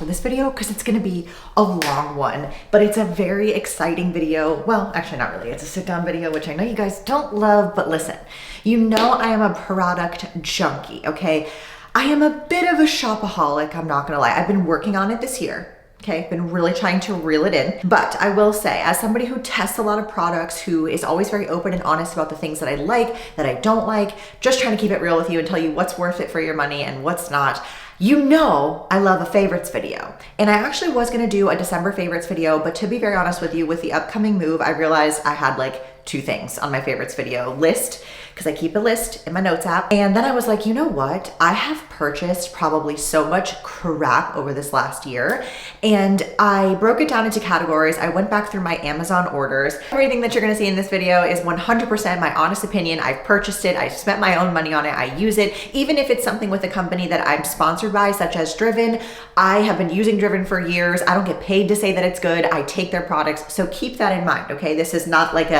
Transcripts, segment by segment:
for this video because it's gonna be a long one, but it's a very exciting video. Well, actually not really. It's a sit down video, which I know you guys don't love, but listen, you know I am a product junkie, okay? I am a bit of a shopaholic, I'm not gonna lie. I've been working on it this year. Okay, I've been really trying to reel it in. But I will say, as somebody who tests a lot of products, who is always very open and honest about the things that I like, that I don't like, just trying to keep it real with you and tell you what's worth it for your money and what's not, you know I love a favorites video. And I actually was gonna do a December favorites video, but to be very honest with you, with the upcoming move, I realized I had like 2 things on my favorites video list, because I keep a list in my notes app. And then I was like, you know what? I have purchased probably so much crap over this last year. And I broke it down into categories. I went back through my Amazon orders. Everything that you're gonna see in this video is 100% my honest opinion. I've purchased it. I've spent my own money on it. I use it. Even if it's something with a company that I'm sponsored by, such as Driven. I have been using Driven for years. I don't get paid to say that it's good. I take their products. So keep that in mind, okay? This is not like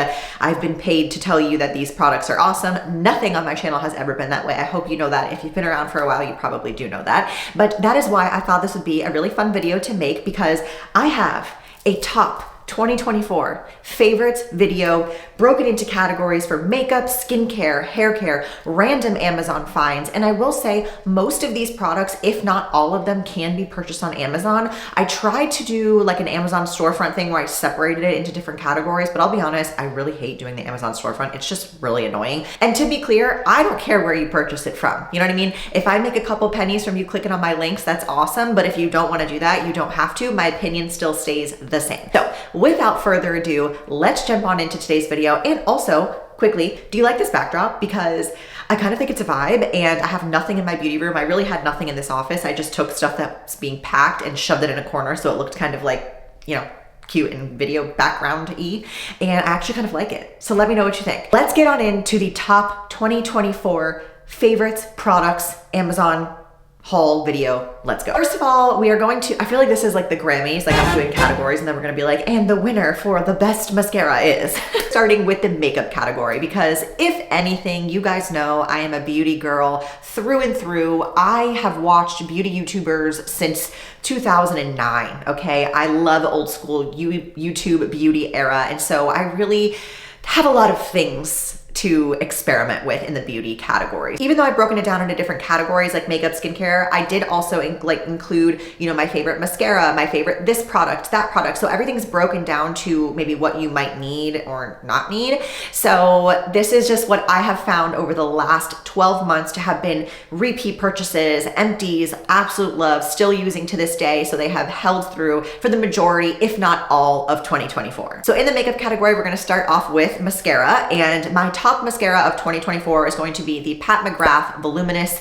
I've been paid to tell you that these products are awesome. Nothing on my channel has ever been that way. I hope you know that. If you've been around for a while, you probably do know that. But that is why I thought this would be a really fun video to make, because I have a top 2024 favorites video broken into categories for makeup, skincare, hair care, random Amazon finds. And I will say most of these products, if not all of them, can be purchased on Amazon. I tried to do like an Amazon storefront thing where I separated it into different categories, but I'll be honest, I really hate doing the Amazon storefront. It's just really annoying. And to be clear, I don't care where you purchase it from. You know what I mean? If I make a couple pennies from you clicking on my links, that's awesome. But if you don't want to do that, you don't have to. My opinion still stays the same. So without further ado, let's jump on into today's video. And also, quickly, do you like this backdrop? Because I kind of think it's a vibe, and I have nothing in my beauty room. I really had nothing in this office. I just took stuff that's being packed and shoved it in a corner so it looked kind of like, you know, cute and video background-y, and I actually kind of like it. So let me know what you think. Let's get on into the top 2024 favorites, products, Amazon haul video. Let's go. First of all, we are going to, I feel like this is like the Grammys, like I'm doing categories and then we're gonna be like, and the winner for the best mascara is. Starting with the makeup category, because if anything, you guys know I am a beauty girl through and through. I have watched beauty YouTubers since 2009, okay? I love old school YouTube beauty era, and so I really have a lot of things to experiment with in the beauty categories. Even though I've broken it down into different categories like makeup, skincare, I did also include, you know, my favorite mascara, my favorite this product, that product. So everything's broken down to maybe what you might need or not need. So this is just what I have found over the last 12 months to have been repeat purchases, empties, absolute love, still using to this day. So they have held through for the majority, if not all, of 2024. So in the makeup category, we're gonna start off with mascara, and my top mascara of 2024 is going to be the Pat McGrath Voluminous,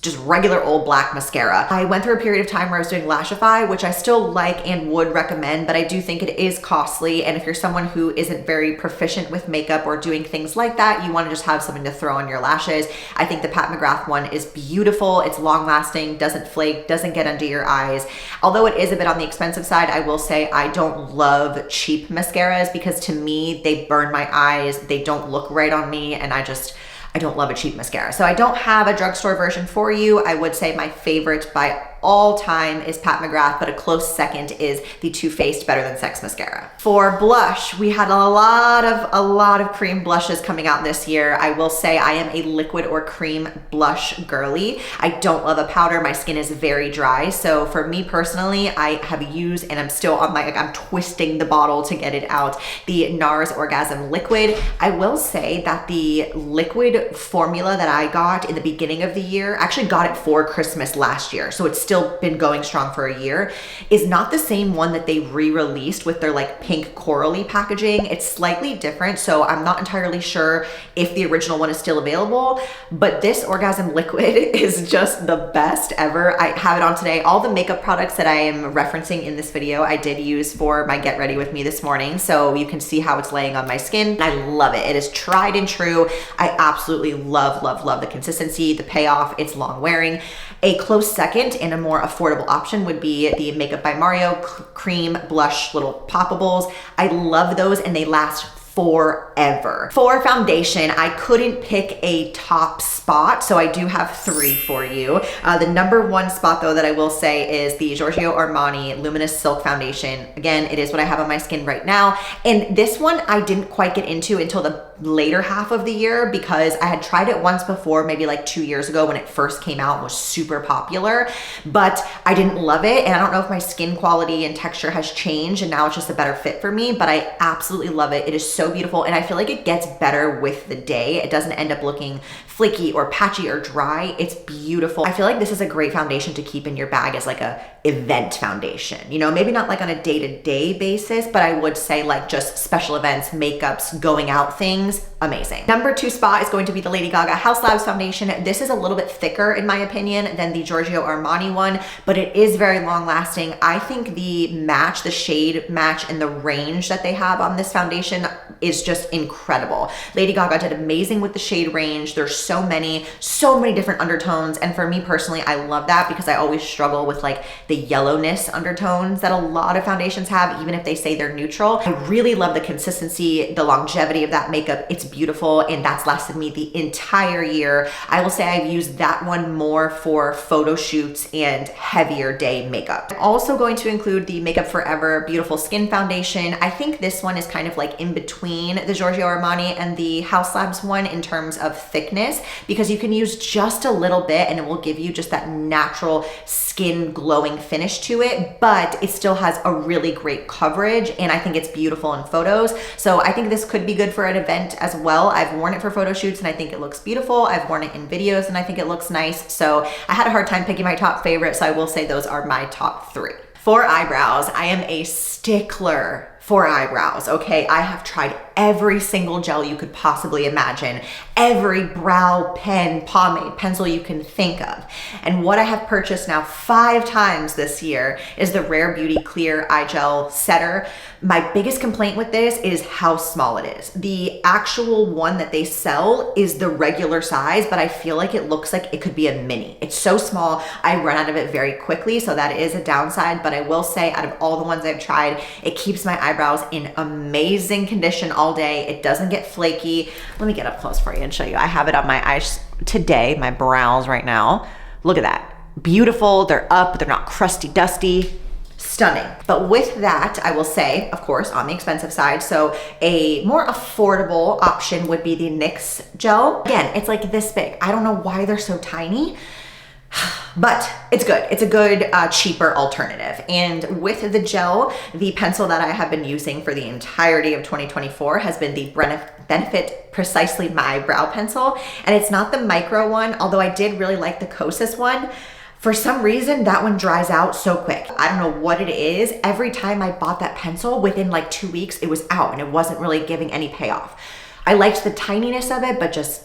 just regular old black mascara. I went through a period of time where I was doing Lashify, which I still like and would recommend, but I do think it is costly. And if you're someone who isn't very proficient with makeup or doing things like that, you want to just have something to throw on your lashes, I think the Pat McGrath one is beautiful. It's long lasting, doesn't flake, doesn't get under your eyes. Although it is a bit on the expensive side, I will say I don't love cheap mascaras, because to me, they burn my eyes. They don't look right on me, and I don't love a cheap mascara. So I don't have a drugstore version for you. I would say my favorite by all time is Pat McGrath, but a close second is the Too Faced Better Than Sex mascara. For blush, we had a lot of cream blushes coming out this year. I will say I am a liquid or cream blush girly. I don't love a powder. My skin is very dry. So for me personally, I have used, and I'm still on I'm twisting the bottle to get it out, the NARS Orgasm Liquid. I will say that the liquid formula that I got in the beginning of the year, actually got it for Christmas last year, so it's still been going strong for a year, is not the same one that they re-released with their like pink corally packaging. It's slightly different, so I'm not entirely sure if the original one is still available, but this Orgasm Liquid is just the best ever. I have it on today. All the makeup products that I am referencing in this video, I did use for my Get Ready With Me this morning, so you can see how it's laying on my skin. I love it. It is tried and true. I absolutely love the consistency, the payoff. It's long wearing. A close second and a more affordable option would be the Makeup by Mario Cream Blush little poppables. I love those, and they last forever. For foundation, I couldn't pick a top spot, so I do have 3 for you. The number 1 spot though that I will say is the Giorgio Armani Luminous Silk Foundation. Again, it is what I have on my skin right now. And this one I didn't quite get into until the later half of the year because I had tried it once before, maybe like 2 years ago when it first came out and was super popular, but I didn't love it. And I don't know if my skin quality and texture has changed and now it's just a better fit for me, but I absolutely love it. It is so beautiful and I feel like it gets better with the day. It doesn't end up looking flaky or patchy or dry. It's beautiful. I feel like this is a great foundation to keep in your bag as like a event foundation. You know, maybe not like on a day-to-day basis, but I would say like just special events, makeups, going out things, amazing. Number 2 spot is going to be the Lady Gaga House Labs foundation. This is a little bit thicker in my opinion than the Giorgio Armani one, but it is very long lasting. I think the match, the shade match and the range that they have on this foundation is just incredible. Lady Gaga did amazing with the shade range. There's so many different undertones. And for me personally, I love that because I always struggle with like the yellowness undertones that a lot of foundations have, even if they say they're neutral. I really love the consistency, the longevity of that makeup. It's beautiful and that's lasted me the entire year. I will say I've used that one more for photo shoots and heavier day makeup. I'm also going to include the Makeup Forever Beautiful Skin Foundation. I think this one is kind of like in between the Giorgio Armani and the House Labs one in terms of thickness because you can use just a little bit and it will give you just that natural skin glowing finish to it, but it still has a really great coverage and I think it's beautiful in photos. So I think this could be good for an event as well. I've worn it for photo shoots and I think it looks beautiful. I've worn it in videos and I think it looks nice. So I had a hard time picking my top favorite, so I will say those are my top 3. For eyebrows, I am a stickler for eyebrows, okay? I have tried every single gel you could possibly imagine, every brow pen, pomade, pencil you can think of. And what I have purchased now 5 times this year is the Rare Beauty Clear Eye Gel Setter. My biggest complaint with this is how small it is. The actual one that they sell is the regular size, but I feel like it looks like it could be a mini. It's so small, I run out of it very quickly, so that is a downside, but I will say out of all the ones I've tried, it keeps my eyebrows in amazing condition all day. It doesn't get flaky. Let me get up close for you and show you. I have it on my eyes today, my brows right now. Look at that. Beautiful, they're up, they're not crusty, dusty. Stunning. But with that, I will say, of course, on the expensive side, so a more affordable option would be the NYX gel. Again, it's like this big. I don't know why they're so tiny, but it's good. It's a good, cheaper alternative. And with the gel, the pencil that I have been using for the entirety of 2024 has been the Benefit Precisely My Brow Pencil. And it's not the micro one, although I did really like the Kosas one. For some reason, that one dries out so quick. I don't know what it is. Every time I bought that pencil, within like 2 weeks, it was out and it wasn't really giving any payoff. I liked the tininess of it, but just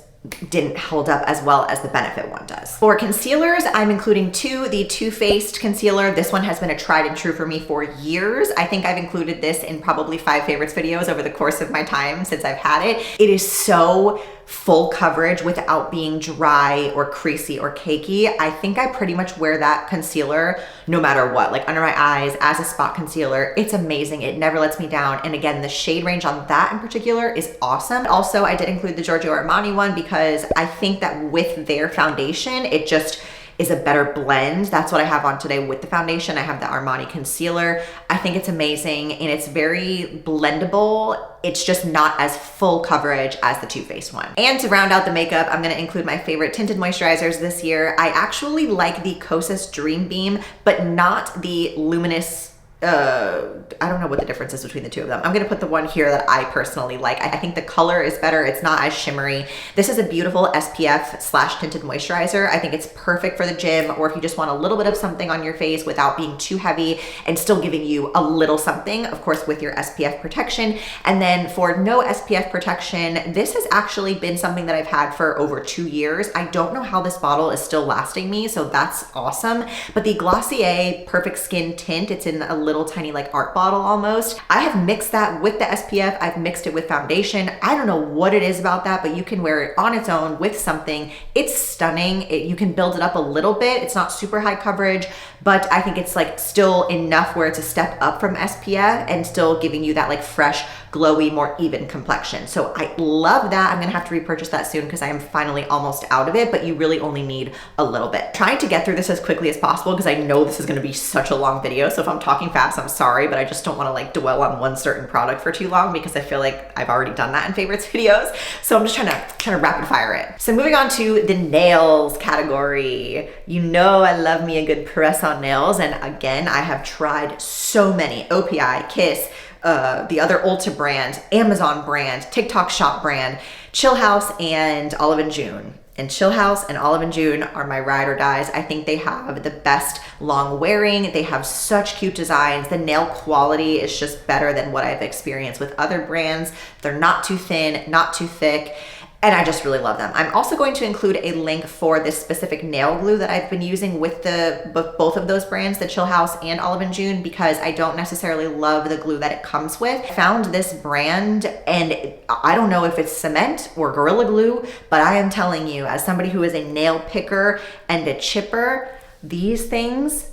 didn't hold up as well as the Benefit one does. For concealers, I'm including 2, the Too Faced concealer. This one has been a tried and true for me for years. I think I've included this in probably 5 favorites videos over the course of my time since I've had it. It is so full coverage without being dry or creasy or cakey. I think I pretty much wear that concealer no matter what, like under my eyes as a spot concealer. It's amazing. It never lets me down. And again, the shade range on that in particular is awesome. Also, I did include the Giorgio Armani one because I think that with their foundation, it just is a better blend. That's what I have on today with the foundation. I have the Armani concealer. I think it's amazing and it's very blendable. It's just not as full coverage as the Too Faced one. And to round out the makeup, I'm gonna include my favorite tinted moisturizers this year. I actually like the Kosas Dream Beam, but not the luminous, I don't know what the difference is between the two of them. I'm gonna put the one here that I personally like. I think the color is better. It's not as shimmery. This is a beautiful SPF / tinted moisturizer. I think it's perfect for the gym or if you just want a little bit of something on your face without being too heavy and still giving you a little something, of course, with your SPF protection. And then for no SPF protection, this has actually been something that I've had for over 2 years. I don't know how this bottle is still lasting me, so that's awesome. But the Glossier Perfect Skin Tint, it's in a little tiny like art bottle almost. I have mixed that with the SPF. I've mixed it with foundation. I don't know what it is about that, but you can wear it on its own with something. It's stunning. You can build it up a little bit. It's not super high coverage, but I think it's like still enough where it's a step up from SPF and still giving you that like fresh glowy, more even complexion. So I love that. I'm gonna have to repurchase that soon because I am finally almost out of it, but you really only need a little bit. Trying to get through this as quickly as possible because I know this is gonna be such a long video. So if I'm talking fast, I'm sorry, but I just don't wanna like dwell on one certain product for too long because I feel like I've already done that in favorites videos. So I'm just trying to rapid fire it. So moving on to the nails category. You know I love me a good press on nails, and again, I have tried so many, OPI, Kiss, the other Ulta brand, Amazon brand, TikTok shop brand, Chill House, and Olive & June. And Chill House and Olive & June are my ride or dies. I think they have the best long wearing. They have such cute designs. The nail quality is just better than what I've experienced with other brands. They're not too thin, not too thick, and I just really love them. I'm also going to include a link for this specific nail glue that I've been using with both of those brands, the Chill House and Olive & June, because I don't necessarily love the glue that it comes with. I found this brand, and I don't know if it's cement or Gorilla Glue, but I am telling you, as somebody who is a nail picker and a chipper, these things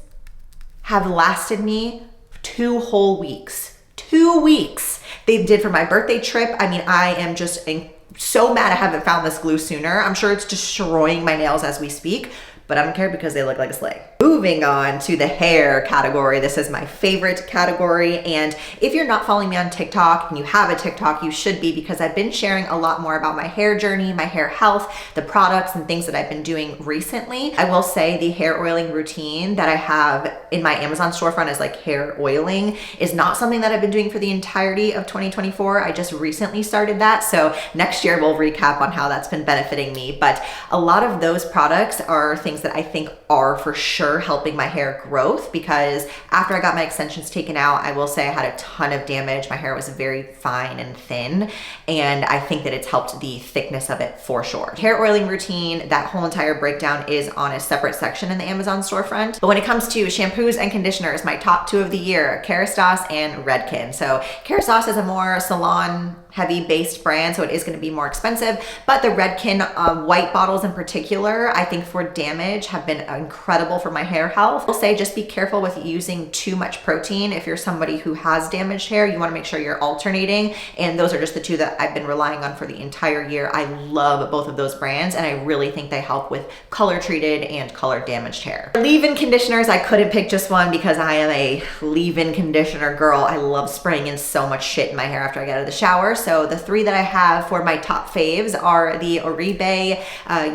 have lasted me 2 whole weeks. 2 weeks. They did for my birthday trip. I mean, I am just so mad I haven't found this glue sooner. I'm sure it's destroying my nails as we speak, but I don't care because they look like a sleigh. Moving on to the hair category. This is my favorite category, and if you're not following me on TikTok and you have a TikTok, you should be, because I've been sharing a lot more about my hair journey, my hair health, the products and things that I've been doing recently. I will say the hair oiling routine that I have in my Amazon storefront is like hair oiling is not something that I've been doing for the entirety of 2024. I just recently started that, so next year we'll recap on how that's been benefiting me. But a lot of those products are things that I think are for sure helping my hair growth, because after I got my extensions taken out, I will say I had a ton of damage. My hair was very fine and thin, and I think that it's helped the thickness of it for sure. Hair oiling routine, that whole entire breakdown is on a separate section in the Amazon storefront. But when it comes to shampoos and conditioners, my top 2 of the year, Kerastase and Redken. So Kerastase is a more salon heavy based brand, so it is going to be more expensive, but the Redken white bottles in particular, I think for damage have been incredible for my hair health. I'll say just be careful with using too much protein. If you're somebody who has damaged hair, you want to make sure you're alternating, and those are just the 2 that I've been relying on for the entire year. I love both of those brands, and I really think they help with color treated and color damaged hair. Leave-in conditioners, I couldn't pick just one because I am a leave-in conditioner girl. I love spraying in so much shit in my hair after I get out of the shower. So the 3 that I have for my top faves are the Oribe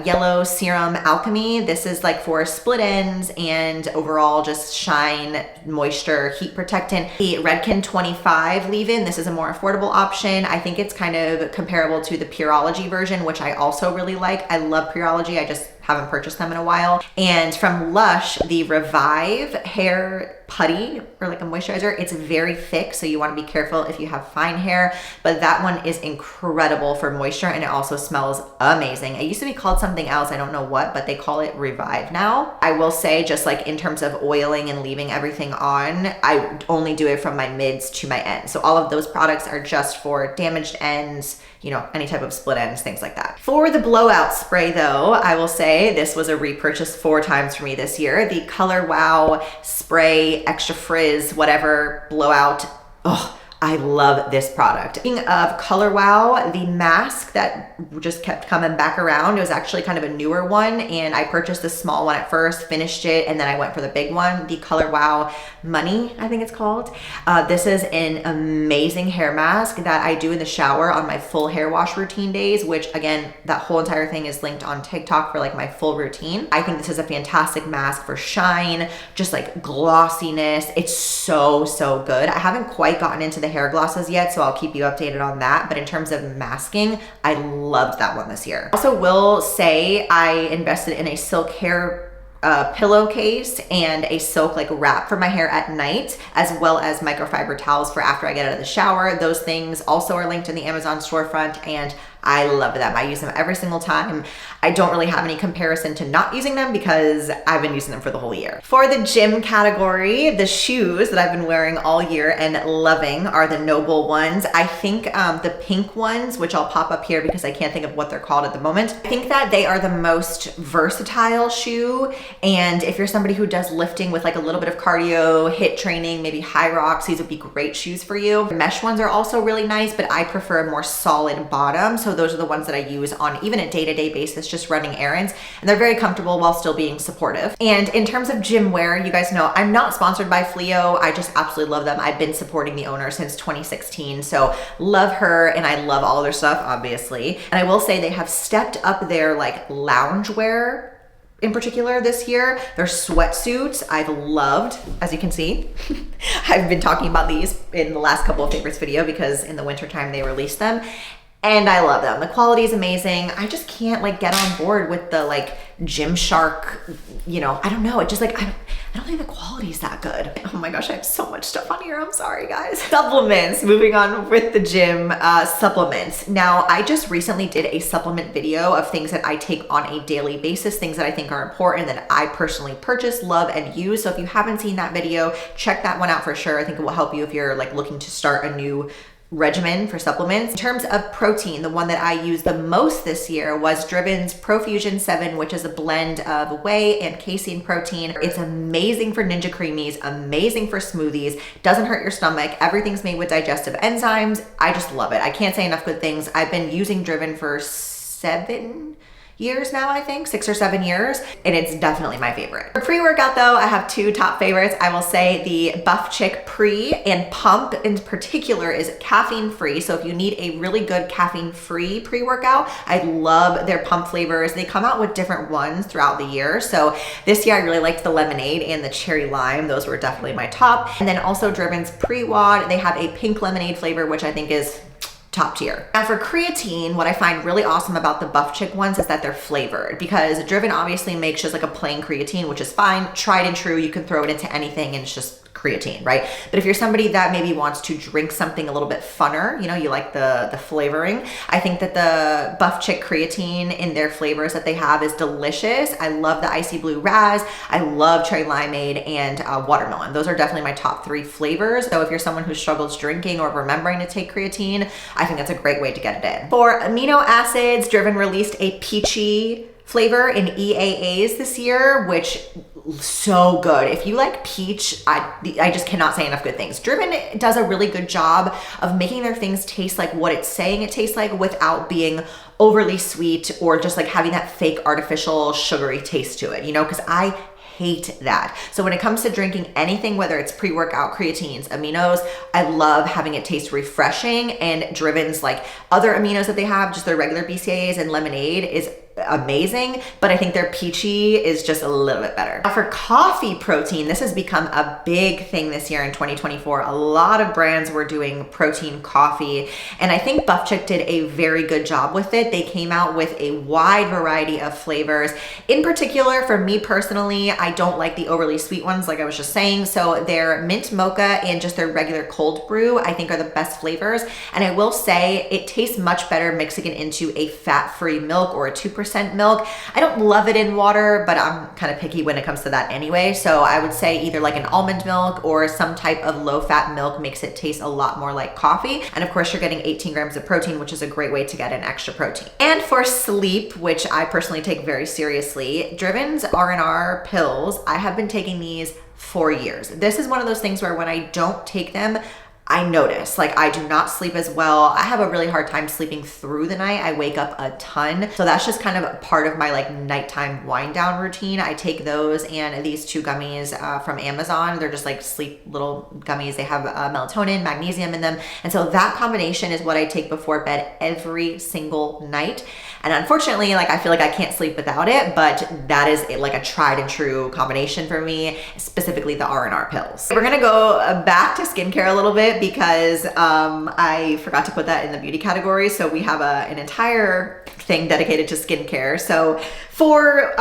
Yellow Serum Alchemy. This is like for split ends and overall just shine, moisture, heat protectant. The Redken 25 leave-in, this is a more affordable option. I think it's kind of comparable to the Pureology version, which I also really like. I love Pureology, I just haven't purchased them in a while. And from Lush, the Revive Hair Putty, or like a moisturizer, it's very thick, so you want to be careful if you have fine hair, but that one is incredible for moisture, and it also smells amazing. It used to be called something else, I don't know what, but they call it Revive now. I will say, just like in terms of oiling and leaving everything on, I only do it from my mids to my ends. So all of those products are just for damaged ends, you know, any type of split ends, things like that. For the blowout spray though, I will say this was a repurchase 4 times for me this year. The Color Wow Spray Extra Frizz, whatever, blowout. Oh, I love this product. Speaking of Color Wow, the mask that just kept coming back around, it was actually kind of a newer one, and I purchased the small one at first, finished it, and then I went for the big one, the Color Wow Money, I think it's called. This is an amazing hair mask that I do in the shower on my full hair wash routine days, which again, that whole entire thing is linked on TikTok for like my full routine. I think this is a fantastic mask for shine, just like glossiness. It's so, so good. I haven't quite gotten into the hair glosses yet, so I'll keep you updated on that. But in terms of masking, I loved that one this year. Also will say I invested in a silk hair pillowcase and a silk like wrap for my hair at night, as well as microfiber towels for after I get out of the shower. Those things also are linked in the Amazon storefront, and I love them. I use them every single time. I don't really have any comparison to not using them because I've been using them for the whole year. For the gym category, the shoes that I've been wearing all year and loving are the Noble ones. I think the pink ones, which I'll pop up here because I can't think of what they're called at the moment. I think that they are the most versatile shoe And if you're somebody who does lifting with like a little bit of cardio, HIIT training, maybe high rocks, these would be great shoes for you. The mesh ones are also really nice, but I prefer a more solid bottom. So those are the ones that I use on even a day-to-day basis, just running errands. And they're very comfortable while still being supportive. And in terms of gym wear, you guys know I'm not sponsored by Fleo. I just absolutely love them. I've been supporting the owner since 2016. So love her, and I love all their stuff, obviously. And I will say they have stepped up their like loungewear in particular this year. Their sweatsuits I've loved, as you can see. I've been talking about these in the last couple of favorites video because in the wintertime they released them. And I love them. The quality is amazing. I just can't like get on board with the like Gymshark, you know, I don't know. It just like, I don't think the quality is that good. Oh my gosh, I have so much stuff on here. I'm sorry, guys. Supplements, moving on with the gym, supplements. Now, I just recently did a supplement video of things that I take on a daily basis, things that I think are important that I personally purchase, love, and use. So if you haven't seen that video, check that one out for sure. I think it will help you if you're like looking to start a new regimen for supplements. In terms of protein, the one that I used the most this year was Driven's Profusion 7, which is a blend of whey and casein protein. It's amazing for Ninja Creamies, amazing for smoothies, doesn't hurt your stomach. Everything's made with digestive enzymes. I just love it. I can't say enough good things. I've been using Driven for 7 years now, I think, 6 or 7 years, and it's definitely my favorite. For pre-workout though, I have 2 top favorites. I will say the Buff Chick Pre and Pump in particular is caffeine free. So if you need a really good caffeine free pre-workout, I love their pump flavors. They come out with different ones throughout the year. So this year I really liked the lemonade and the cherry lime. Those were definitely my top. And then also Driven's Pre-Wad. They have a pink lemonade flavor, which I think is top tier. Now for creatine, what I find really awesome about the Buff Chick ones is that they're flavored, because Driven obviously makes just like a plain creatine, which is fine, tried and true. You can throw it into anything and it's just creatine, right? But if you're somebody that maybe wants to drink something a little bit funner, you know, you like the flavoring, I think that the Buff Chick creatine in their flavors that they have is delicious. I love the Icy Blue Raz. I love Cherry Limeade and Watermelon. Those are definitely my top 3 flavors. So if you're someone who struggles drinking or remembering to take creatine, I think that's a great way to get it in. For amino acids, Driven released a peachy flavor in EAAs this year, which so good. If you like peach, I just cannot say enough good things. Driven does a really good job of making their things taste like what it's saying it tastes like without being overly sweet or just like having that fake artificial sugary taste to it, you know, because I hate that. So when it comes to drinking anything, whether it's pre-workout, creatines, aminos, I love having it taste refreshing. And Driven's like other aminos that they have, just their regular BCAAs and lemonade is amazing, but I think their peachy is just a little bit better. Now for coffee protein, this has become a big thing this year in 2024. A lot of brands were doing protein coffee, and I think Buff Chick did a very good job with it. They came out with a wide variety of flavors. In particular, for me personally, I don't like the overly sweet ones, like I was just saying. So their mint mocha and just their regular cold brew, I think are the best flavors. And I will say it tastes much better mixing it into a fat-free milk or a 2% milk. I don't love it in water, but I'm kind of picky when it comes to that anyway. So I would say either like an almond milk or some type of low-fat milk makes it taste a lot more like coffee. And of course, you're getting 18 grams of protein, which is a great way to get an extra protein. And for sleep, which I personally take very seriously, Driven's R&R pills, I have been taking these for years. This is one of those things where when I don't take them, I notice, like, I do not sleep as well. I have a really hard time sleeping through the night. I wake up a ton. So that's just kind of a part of my like nighttime wind down routine. I take those and these 2 gummies from Amazon. They're just like sleep little gummies. They have melatonin, magnesium in them. And so that combination is what I take before bed every single night. And unfortunately, like, I feel like I can't sleep without it, but that is like a tried and true combination for me, specifically the R&R pills. We're gonna go back to skincare a little bit because I forgot to put that in the beauty category. So we have an entire thing dedicated to skincare. So for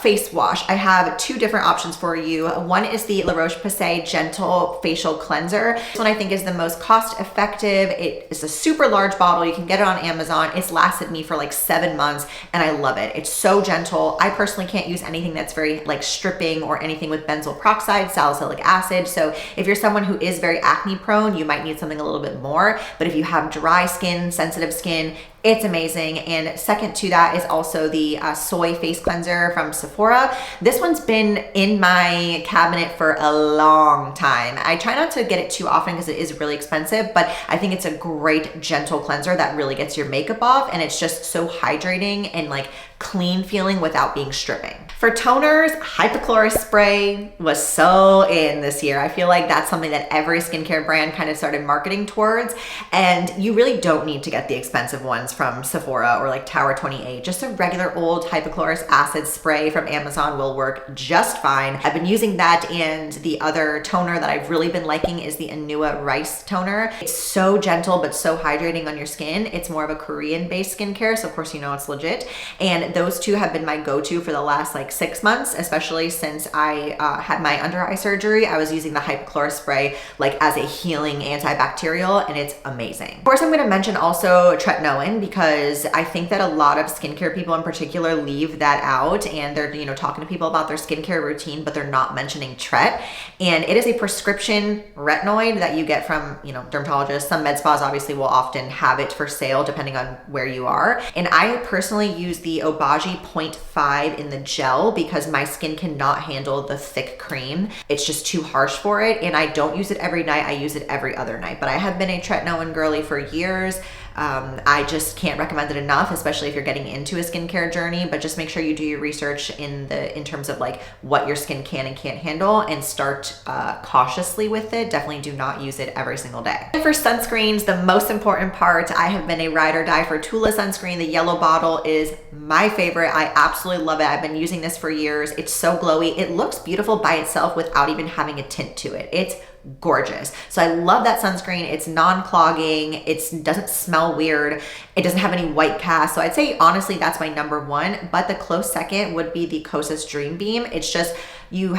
face wash, I have 2 different options for you. One is the La Roche-Posay Gentle Facial Cleanser. This one I think is the most cost effective. It is a super large bottle. You can get it on Amazon. It's lasted me for like 7 months and I love it. It's so gentle. I personally can't use anything that's very like stripping or anything with benzoyl peroxide, salicylic acid. So if you're someone who is very acne prone, you might need something a little bit more. But if you have dry skin, sensitive skin, It's amazing. And second to that is also the soy face cleanser from Sephora. This one's been in my cabinet for a long time. I try not to get it too often because it is really expensive, but I think it's a great gentle cleanser that really gets your makeup off, and it's just so hydrating and like clean feeling without being stripping. For toners, hypochlorous spray was so in this year. I feel like that's something that every skincare brand kind of started marketing towards, and you really don't need to get the expensive ones from Sephora or like Tower 28. Just a regular old hypochlorous acid spray from Amazon will work just fine. I've been using that, and the other toner that I've really been liking is the Anua Rice toner. It's so gentle but so hydrating on your skin. It's more of a Korean-based skincare, so of course you know it's legit. And those two have been my go-to for the last like 6 months, especially since I had my under eye surgery. I was using the hypochlorous spray like as a healing antibacterial, and it's amazing. Of course, I'm going to mention also tretinoin, because I think that a lot of skincare people in particular leave that out, and they're, you know, talking to people about their skincare routine, but they're not mentioning tret. And it is a prescription retinoid that you get from, you know, dermatologists. Some med spas obviously will often have it for sale depending on where you are. And I personally use the Obagi 0.5 in the gel because my skin cannot handle the thick cream. It's just too harsh for it, and I don't use it every night. I use it every other night, but I have been a tretinoin girly for years. I just can't recommend it enough, especially if you're getting into a skincare journey, but just make sure you do your research in terms of like what your skin can and can't handle, and start cautiously with it. Definitely do not use it every single day. And for sunscreens, the most important part, I have been a ride or die for Tula sunscreen. The yellow bottle is my favorite. I absolutely love it. I've been using this for years. It's so glowy. It looks beautiful by itself without even having a tint to it. It's gorgeous. So I love that sunscreen. It's non-clogging. It doesn't smell weird. It doesn't have any white cast. So I'd say honestly that's my number one, but the close second would be the Kosas Dream Beam. It's just, you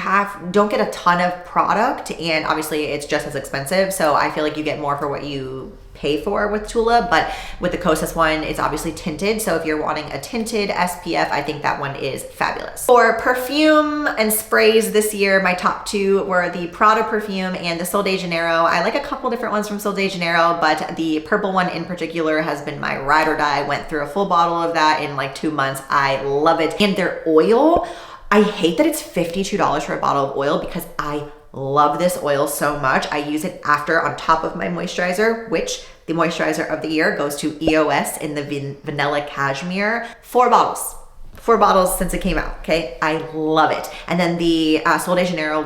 don't get a ton of product, and obviously it's just as expensive. So I feel like you get more for what you pay for with Tula, but with the Kosas one, it's obviously tinted. So if you're wanting a tinted SPF, I think that one is fabulous. For perfume and sprays this year, my top two were the Prada perfume and the Sol de Janeiro. I like a couple different ones from Sol de Janeiro, but the purple one in particular has been my ride or die. I went through a full bottle of that in like 2 months. I love it. And their oil, I hate that it's $52 for a bottle of oil, because I love this oil so much. I use it after on top of my moisturizer, which the moisturizer of the year goes to EOS in the Vanilla Cashmere. 4 bottles. 4 bottles since it came out, okay? I love it. And then the Sol de Janeiro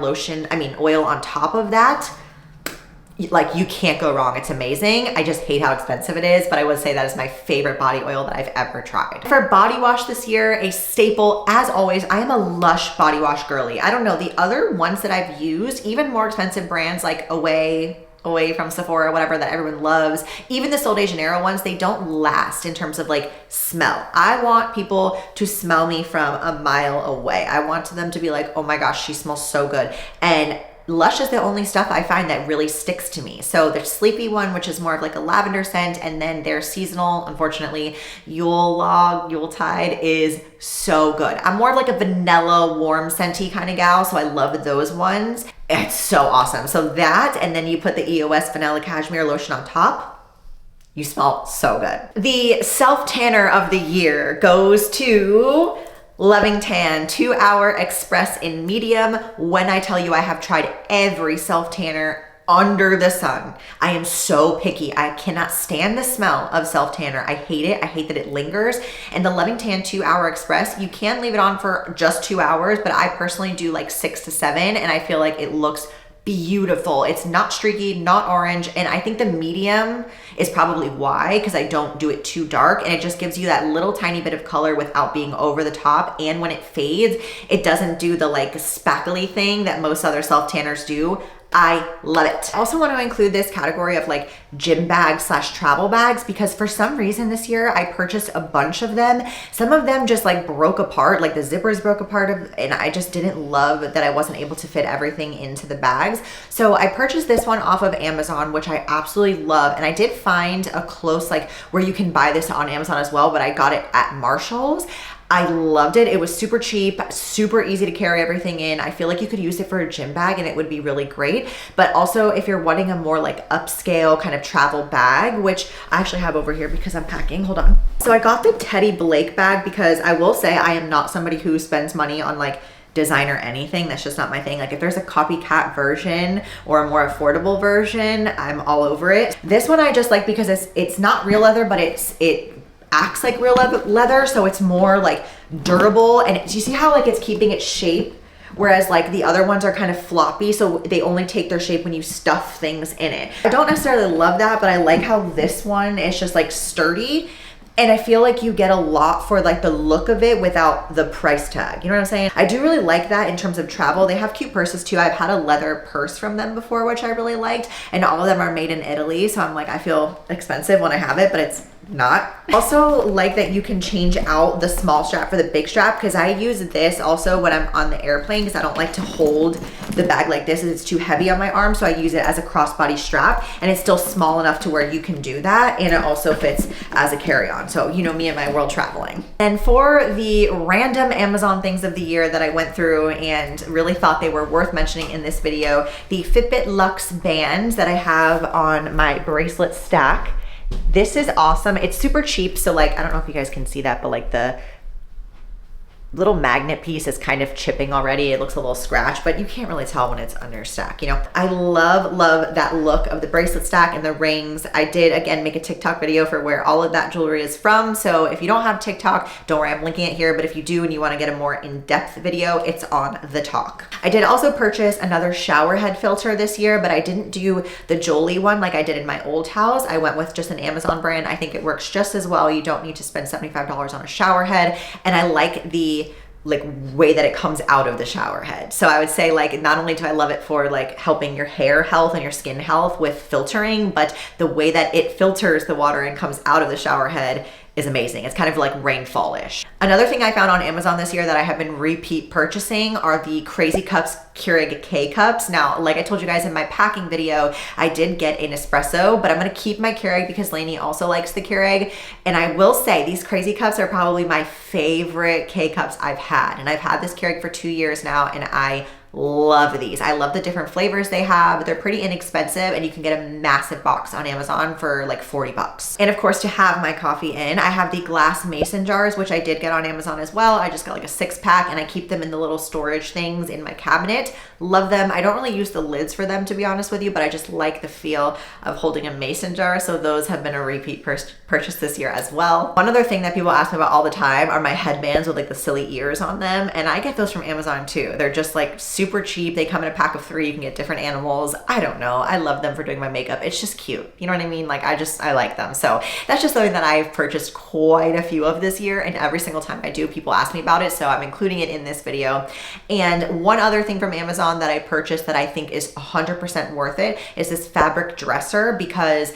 oil on top of that, like, you can't go wrong. It's amazing. I just hate how expensive it is, but I would say that is my favorite body oil that I've ever tried. For body wash this year, a staple, as always, I am a Lush body wash girly. I don't know, the other ones that I've used, even more expensive brands like Away from Sephora, whatever, that everyone loves, even the Sol de Janeiro ones, they don't last in terms of like smell. I want people to smell me from a mile away. I want them to be like, oh my gosh, she smells so good. And Lush is the only stuff I find that really sticks to me. So their Sleepy one, which is more of like a lavender scent, and then their seasonal, unfortunately, Yuletide is so good. I'm more of like a vanilla warm scenty kind of gal, so I love those ones. It's so awesome. So that, and then you put the EOS Vanilla Cashmere lotion on top, you smell so good. The self-tanner of the year goes to Loving Tan 2-Hour Express in medium. When I tell you I have tried every self-tanner under the sun, I am so picky. I cannot stand the smell of self-tanner. I hate it. I hate that it lingers. And the Loving Tan 2-Hour Express, you can leave it on for just 2 hours, but I personally do like 6 to 7, and I feel like it looks beautiful. It's not streaky, not orange, and I think the medium is probably why, because I don't do it too dark, and it just gives you that little tiny bit of color without being over the top. And when it fades, it doesn't do the like spackly thing that most other self tanners do. I love it. I also want to include this category of like gym bags / travel bags, because for some reason this year I purchased a bunch of them. Some of them just like broke apart, like the zippers broke apart, and I just didn't love that I wasn't able to fit everything into the bags. So I purchased this one off of Amazon, which I absolutely love. And I did find a close like where you can buy this on Amazon as well, but I got it at Marshall's. I loved it. It was super cheap, super easy to carry everything in. I feel like you could use it for a gym bag and it would be really great. But also if you're wanting a more like upscale kind of travel bag, which I actually have over here because I'm packing, hold on. So I got the Teddy Blake bag because I will say I am not somebody who spends money on like designer anything. That's just not my thing. Like if there's a copycat version or a more affordable version, I'm all over it. This one I just like because it's not real leather, but it acts like real leather, so it's more like durable. And you see how like it's keeping its shape, whereas like the other ones are kind of floppy, so they only take their shape when you stuff things in it. I don't necessarily love that, but I like how this one is just like sturdy. And I feel like you get a lot for like the look of it without the price tag. You know what I'm saying? I do really like that in terms of travel. They have cute purses too. I've had a leather purse from them before, which I really liked. And all of them are made in Italy. So I'm like, I feel expensive when I have it, but it's not. Also like that you can change out the small strap for the big strap, because I use this also when I'm on the airplane because I don't like to hold the bag like this. It's too heavy on my arm, so I use it as a crossbody strap, and it's still small enough to where you can do that, and it also fits as a carry-on. So you know me and my world traveling. And for the random Amazon things of the year that I went through and really thought they were worth mentioning in this video, the Fitbit Luxe bands that I have on my bracelet stack. This is awesome. It's super cheap. So like, I don't know if you guys can see that, but like the little magnet piece is kind of chipping already. It looks a little scratched, but you can't really tell when it's under stack, you know? I love that look of the bracelet stack and the rings. I did, again, make a TikTok video for where all of that jewelry is from. So if you don't have TikTok, don't worry, I'm linking it here. But if you do and you wanna get a more in-depth video, it's on the talk. I did also purchase another shower head filter this year, but I didn't do the Jolie one like I did in my old house. I went with just an Amazon brand. I think it works just as well. You don't need to spend $75 on a shower head. And I like the way that it comes out of the shower head. So I would say like, not only do I love it for like helping your hair health and your skin health with filtering, but the way that it filters the water and comes out of the shower head is amazing. It's kind of like rainfall-ish. Another thing I found on Amazon this year that I have been repeat purchasing are the Crazy Cups Keurig K-Cups. Now, like I told you guys in my packing video, I did get an espresso, but I'm gonna keep my Keurig because Lainey also likes the Keurig. And I will say these Crazy Cups are probably my favorite K-Cups I've had. And I've had this Keurig for 2 years now, and I love these. I love the different flavors they have. They're pretty inexpensive, and you can get a massive box on Amazon for like 40 bucks. And of course, to have my coffee in, I have the glass mason jars, which I did get on Amazon as well. I just got like a 6-pack, and I keep them in the little storage things in my cabinet. Love them. I don't really use the lids for them, to be honest with you, but I just like the feel of holding a mason jar. So those have been a repeat purchase this year as well. One other thing that people ask me about all the time are my headbands with like the silly ears on them. And I get those from Amazon too. They're just like super cheap. They come in a pack of 3. You can get different animals. I don't know. I love them for doing my makeup. It's just cute. You know what I mean? Like I like them. So that's just something that I've purchased quite a few of this year. And every single time I do, people ask me about it. So I'm including it in this video. And one other thing from Amazon that I purchased that I think is 100% worth it is this fabric dresser, because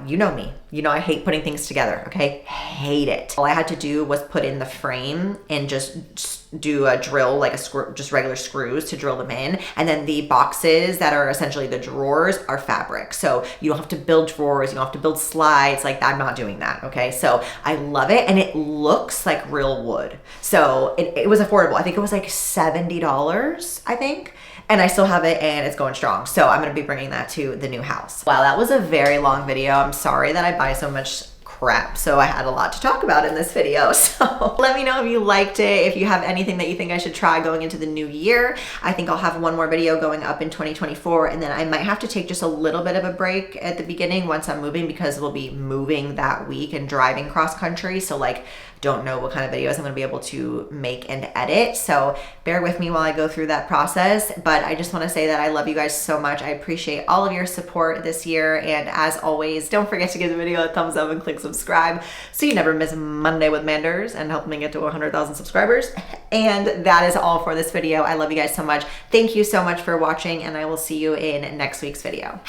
you know me, you know I hate putting things together, okay? Hate it. All I had to do was put in the frame and just do a drill, like a screw, just regular screws to drill them in. And then the boxes that are essentially the drawers are fabric. So you don't have to build drawers, you don't have to build slides. Like I'm not doing that, okay? So I love it, and it looks like real wood. So it was affordable. I think it was like $70, I think. And I still have it, and it's going strong. So I'm gonna be bringing that to the new house. Wow, that was a very long video. I'm sorry that I buy so much crap. So I had a lot to talk about in this video. So let me know if you liked it, if you have anything that you think I should try going into the new year. I think I'll have one more video going up in 2024, and then I might have to take just a little bit of a break at the beginning once I'm moving, because we'll be moving that week and driving cross country. So like, don't know what kind of videos I'm gonna be able to make and edit. So bear with me while I go through that process. But I just wanna say that I love you guys so much. I appreciate all of your support this year. And as always, don't forget to give the video a thumbs up and click subscribe so you never miss Monday with Manders and help me get to 100,000 subscribers. And that is all for this video. I love you guys so much. Thank you so much for watching, and I will see you in next week's video.